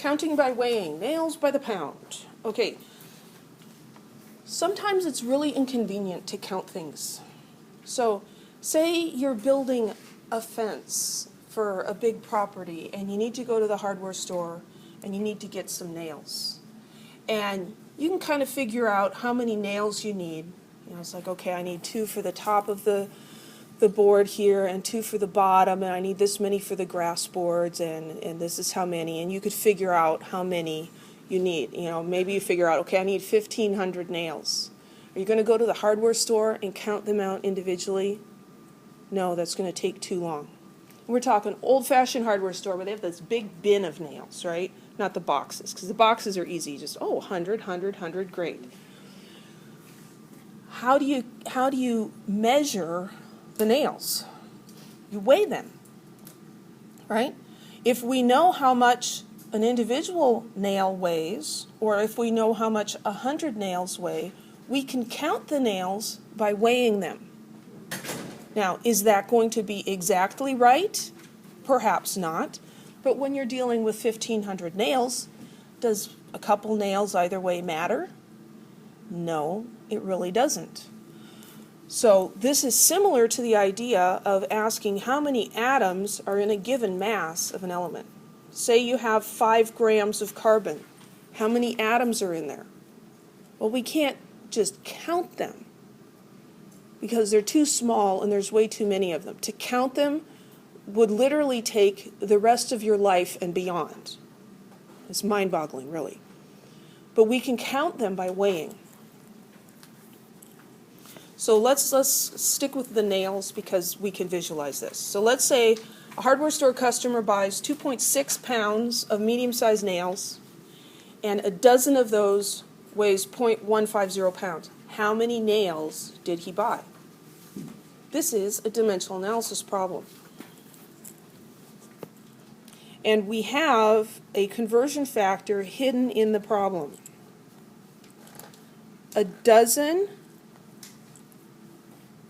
Counting by weighing, nails by the pound. Okay, sometimes it's really inconvenient to count things. So say you're building a fence for a big property and you need to go to the hardware store and you need to get some nails. And you can kind of figure out how many nails you need. You know, it's like, okay, I need 2 for the top of the board here and 2 for the bottom, and I need this many for the grass boards, and this is how many. And you could figure out how many you need. You know, maybe you figure out, okay, I need 1,500 nails. Are you going to go to the hardware store and count them out individually? No, that's going to take too long. We're talking old-fashioned hardware store where they have this big bin of nails, right? Not the boxes, because the boxes are easy. Just, 100, 100, 100, great. How do you measure the nails? You weigh them, right? If we know how much an individual nail weighs, or if we know how much 100 nails weigh, we can count the nails by weighing them. Now, is that going to be exactly right? Perhaps not. But when you're dealing with 1,500 nails, does a couple nails either way matter? No, it really doesn't. So this is similar to the idea of asking how many atoms are in a given mass of an element. Say you have 5 grams of carbon. How many atoms are in there? Well, we can't just count them because they're too small and there's way too many of them. To count them would literally take the rest of your life and beyond. It's mind-boggling, really. But we can count them by weighing. So let's stick with the nails because we can visualize this. So let's say a hardware store customer buys 2.6 pounds of medium-sized nails, and a dozen of those weighs 0.150 pounds. How many nails did he buy? This is a dimensional analysis problem. And we have a conversion factor hidden in the problem. A dozen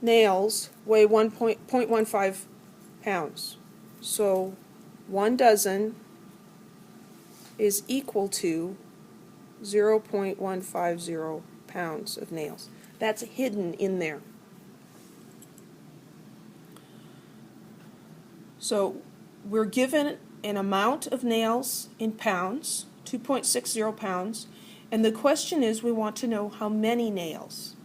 nails weigh 0.15 pounds. So 1 dozen is equal to 0.150 pounds of nails. That's hidden in there. So we're given an amount of nails in pounds, 2.60 pounds, and the question is we want to know how many nails.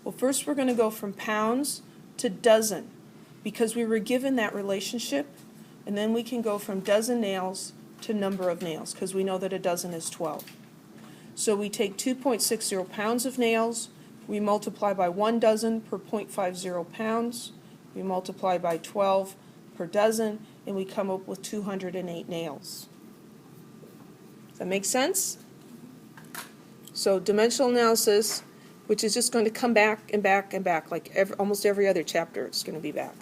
Well, first we're going to go from pounds to dozen because we were given that relationship, and then we can go from dozen nails to number of nails because we know that a dozen is 12. So we take 2.60 pounds of nails, we multiply by 1 dozen per 0.50 pounds, we multiply by 12 per dozen, and we come up with 208 nails. Does that make sense? So dimensional analysis, which is just going to come back and back and back, like almost every other chapter it's going to be back.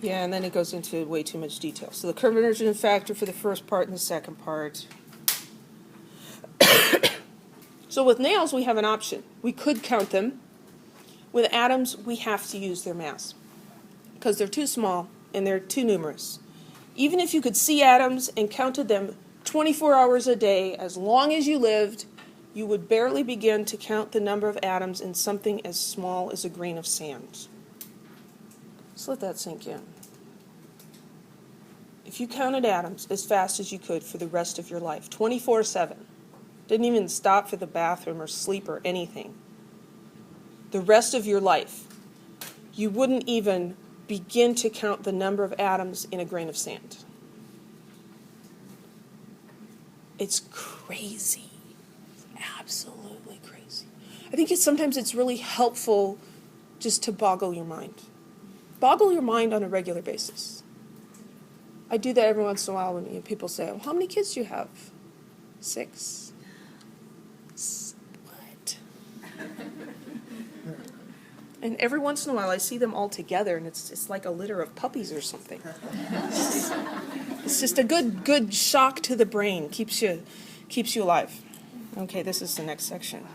Yeah, and then it goes into way too much detail. So the conversion factor for the first part and the second part. So with nails, we have an option. We could count them. With atoms, we have to use their mass because they're too small and they're too numerous. Even if you could see atoms and counted them 24 hours a day, as long as you lived, you would barely begin to count the number of atoms in something as small as a grain of sand. Just let that sink in. If you counted atoms as fast as you could for the rest of your life, 24/7, didn't even stop for the bathroom or sleep or anything, the rest of your life, you wouldn't even begin to count the number of atoms in a grain of sand. It's crazy. Absolutely crazy. I think sometimes it's really helpful just to boggle your mind. Boggle your mind on a regular basis. I do that every once in a while when people say, well, how many kids do you have? 6. What? And every once in a while I see them all together and it's like a litter of puppies or something. It's just a good shock to the brain, keeps you alive. Okay, this is the next section.